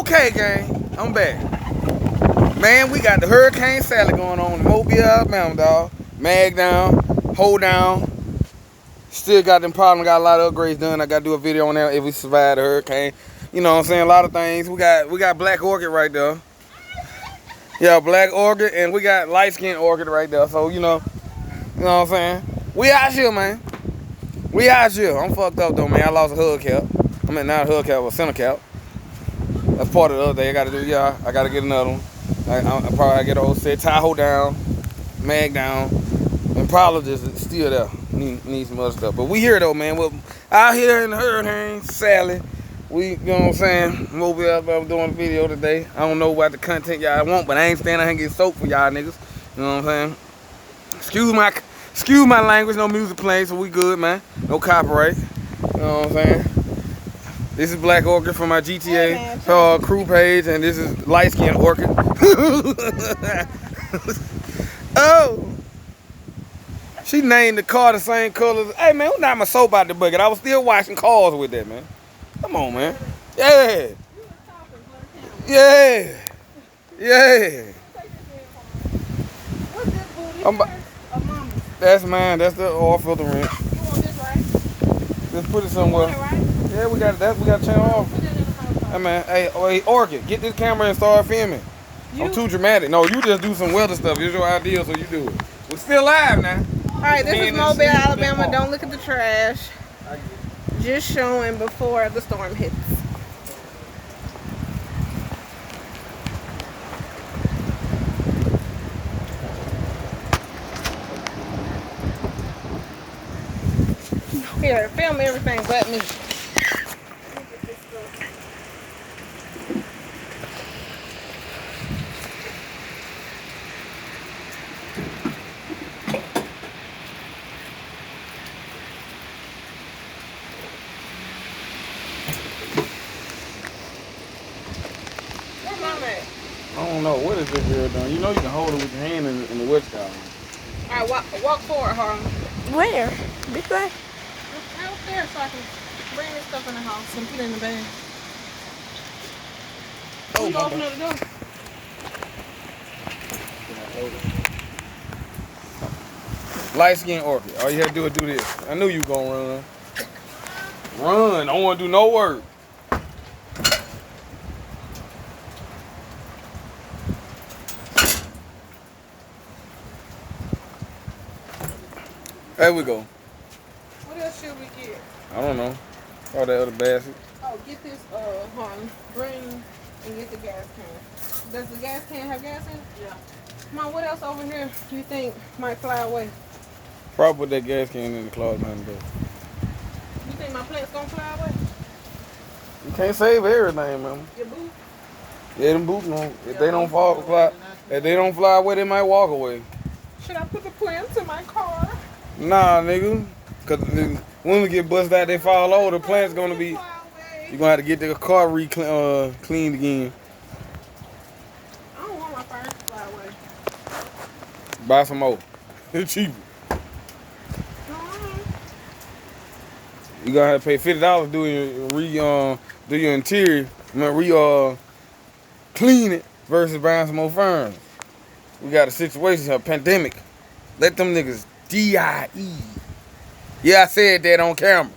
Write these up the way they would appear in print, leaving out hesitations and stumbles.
Okay, gang, I'm back. Man, we got the Hurricane Sally going on in Mobile, Alabama, dog. Mag down, hold down. Still got them problems, got a lot of upgrades done. I gotta do a video on that if we survive the hurricane. You know what I'm saying? A lot of things. We got Black Orchid right there. Yeah, Black Orchid, and we got light skin Orchid right there. So, you know what I'm saying? We out here, man. We out here. I'm fucked up though, man. I lost a hub cap. I mean, not a hub cap, but a center cap. That's part of the other thing I gotta do. Yeah, I gotta get another one. I probably gotta get a whole set. Tahoe down, mag down, and probably just still there. Need some other stuff. But we here though, man. We're out here in the Hurricane Sally. We, you know what I'm saying? Mobile, I'm doing a video today. I don't know what the content y'all want, but I ain't standing here and get soaked for y'all niggas. You know what I'm saying? Excuse my language, no music playing, so we good, man. No copyright. You know what I'm saying? This is Black Orchid from my GTA crew page, and this is light skin Orchid. Oh! She named the car the same color. Hey, man, who knocked my soap out the bucket? I was still washing cars with that, man. Come on, man. Yeah. Yeah. Yeah. That's mine. That's the oil filter wrench. You want this, right? Just put it somewhere. Yeah, we got that. We got to turn off. Hey, man. Hey, Orchid, get this camera and start filming. I'm too dramatic. No, you just do some weather stuff. It's your idea, so you do it. We're still live now. All right, this is Mobile, Alabama. Don't look at the trash. Just showing before the storm hits. Here, film everything but me. I don't know. What is this girl doing? You know you can hold it with your hand in the wet sky. All right, walk forward, Harlem. Where? Big way? Out there so I can bring this stuff in the house and put it in the bag. Oh, you open up the door. Light skin Orchid. All you have to do is do this. I knew you gonna run. Run. I don't want to do no work. There we go. What else should we get? I don't know. All that other basket. Oh, get this, bring and get the gas can. Does the gas can have gas in it? Yeah. Come on, what else over here do you think might fly away? Probably put that gas can in the closet behind the door. You think my plant's gonna fly away? You can't save everything, man. Your boot? Yeah, them boots don't. If they don't fly away, they might walk away. Should I put the plants in my car? Nah, nigga. Cause when we get busted out, they fall over. The plant's gonna be. You gonna have to get the car cleaned again. I don't want my fire to fly away. Buy some more. It's cheaper. You gonna have to pay $50 do your interior, clean it versus buying some more ferns. We got a situation, a pandemic. Let them niggas DIE. Yeah, I said that on camera.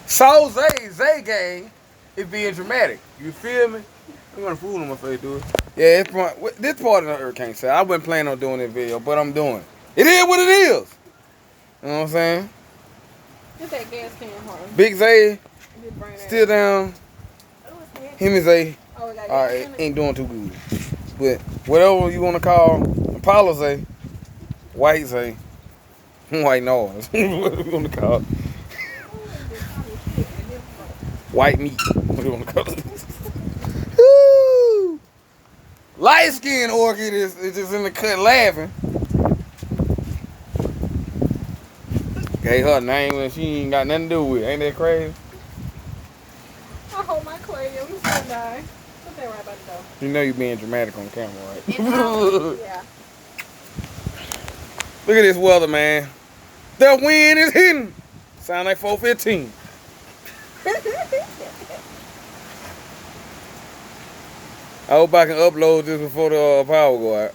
So Zay gang is being dramatic. You feel me? I'm gonna fool on my face, dude. Yeah, this part of the Hurricane Sally. I wasn't planning on doing this video, but I'm doing it. It is what it is. You know what I'm saying? Get that gas can, Harlem. Big Zay still down. Him and Zay. Oh, alright, ain't doing too good. But whatever you want to call Apollo Zay, White Zay, White Noise, what do you want to call it? White meat. What do you want to call it? Woo! Light skin Orchid is just in the cut laughing. Gave her name and she ain't got nothing to do with it. Ain't that crazy? I hold my clay. I'm just gonna die. Put that right by the door. You know you being dramatic on camera, right? Yeah. Look at this weather, man. The wind is hitting. Sound like 415. I hope I can upload this before the power go out.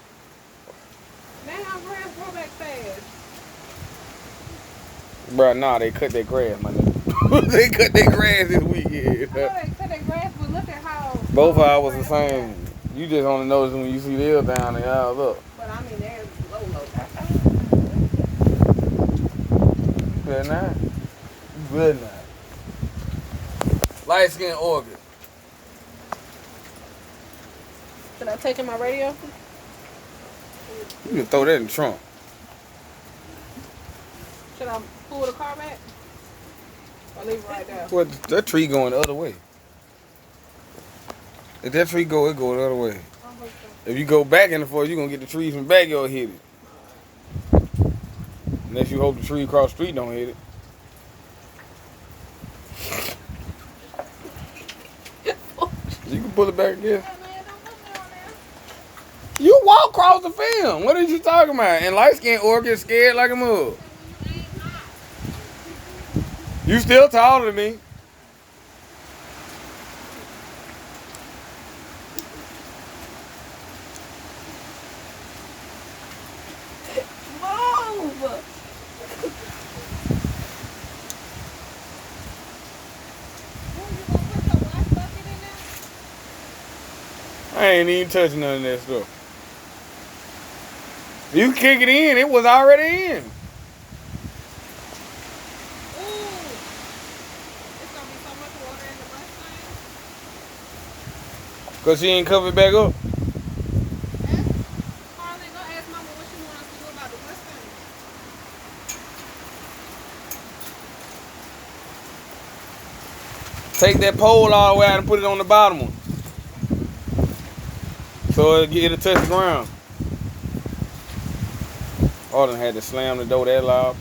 Damn, grass grow back fast. Bro, nah, they cut their grass, my nigga. They cut their grass this weekend. I know they cut their grass, but look at how. Both of ours was the same. You just only notice when you see theirs down and y'all up. But I mean, they're low. Good night. Good night. Light skin organ. Should I take in my radio? You can throw that in the trunk. Should I pull the car back? Or leave it right there? What? That tree going the other way. If that tree go, it go the other way. I hope so. If you go back in the forest, you're going to get the trees from back, you'll hit it. Unless you hope the tree across the street don't hit it. You can pull it back again. Hey, man, don't put me on there. You walk across the field. What are you talking about? And light skin orchid scared like a mug. You still taller than me. Move! I ain't even touching none of that stuff. You kick it in, it was already in. Cause she ain't covered back up. Take that pole all the way out and put it on the bottom one. So it'll touch the ground. Oh, done had to slam the door that loud.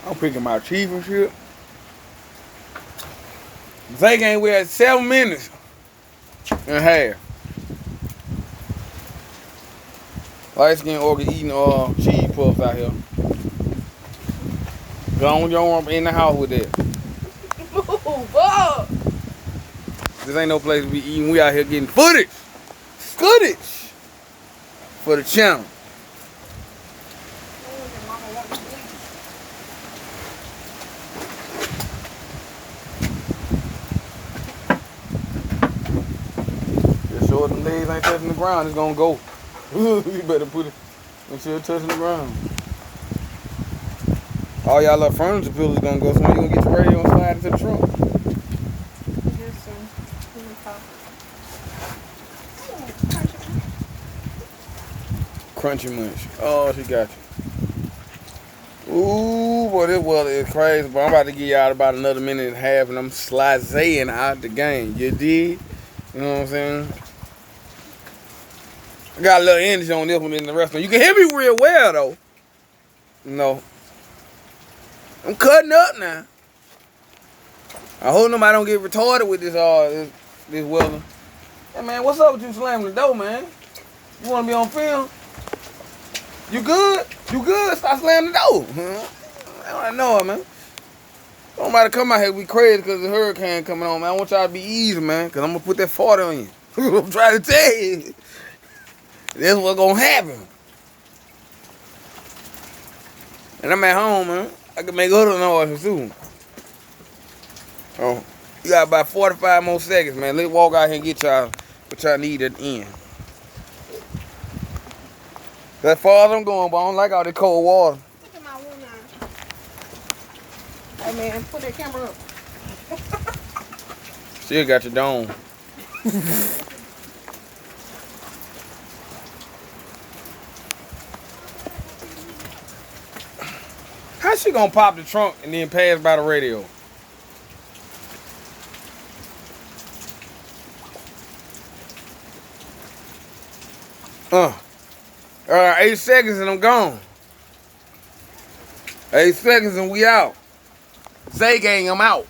I'm picking my chief and shit. Zay ain't with 7 minutes and a half. Light skin organ eating cheese puffs out here. Go on your arm in the house with that. Move up! This ain't no place to be eating. We out here getting footage. Footage for the channel. Just sure the legs ain't touching the ground, it's gonna go. You better put it, make sure it's touching the ground. All y'all little furniture pillows gonna go somewhere. You gonna get your radio and slide into the trunk. Yes, sir. Let me pop. Crunchy munch. Oh, she got you. Ooh, boy, this weather is crazy. But I'm about to get y'all about another minute and a half, and I'm slazing out the game. You dig? You know what I'm saying? I got a little energy on this one in the rest of them. You can hear me real well, though. No. I'm cutting up now. I hope nobody don't get retarded with this weather. Hey, man, what's up with you slamming the door, man? You want to be on film? You good? You good? Stop slamming the door. I don't know, man. Don't nobody come out here be crazy because the hurricane coming on, man. I want y'all to be easy, man, because I'm going to put that 40 on you. I'm trying to tell you. That's what's going to happen. And I'm at home, man. I can make other noises, too. Oh, you got about 45 more seconds, man. Let's walk out here and get y'all what y'all need at the end. As far as I'm going, but I don't like all the cold water. Look at my wood now. Hey, man, put that camera up. Still got your dome. How she gonna pop the trunk and then pass by the radio? All right, 8 seconds and I'm gone. 8 seconds and we out. Zay gang, I'm out.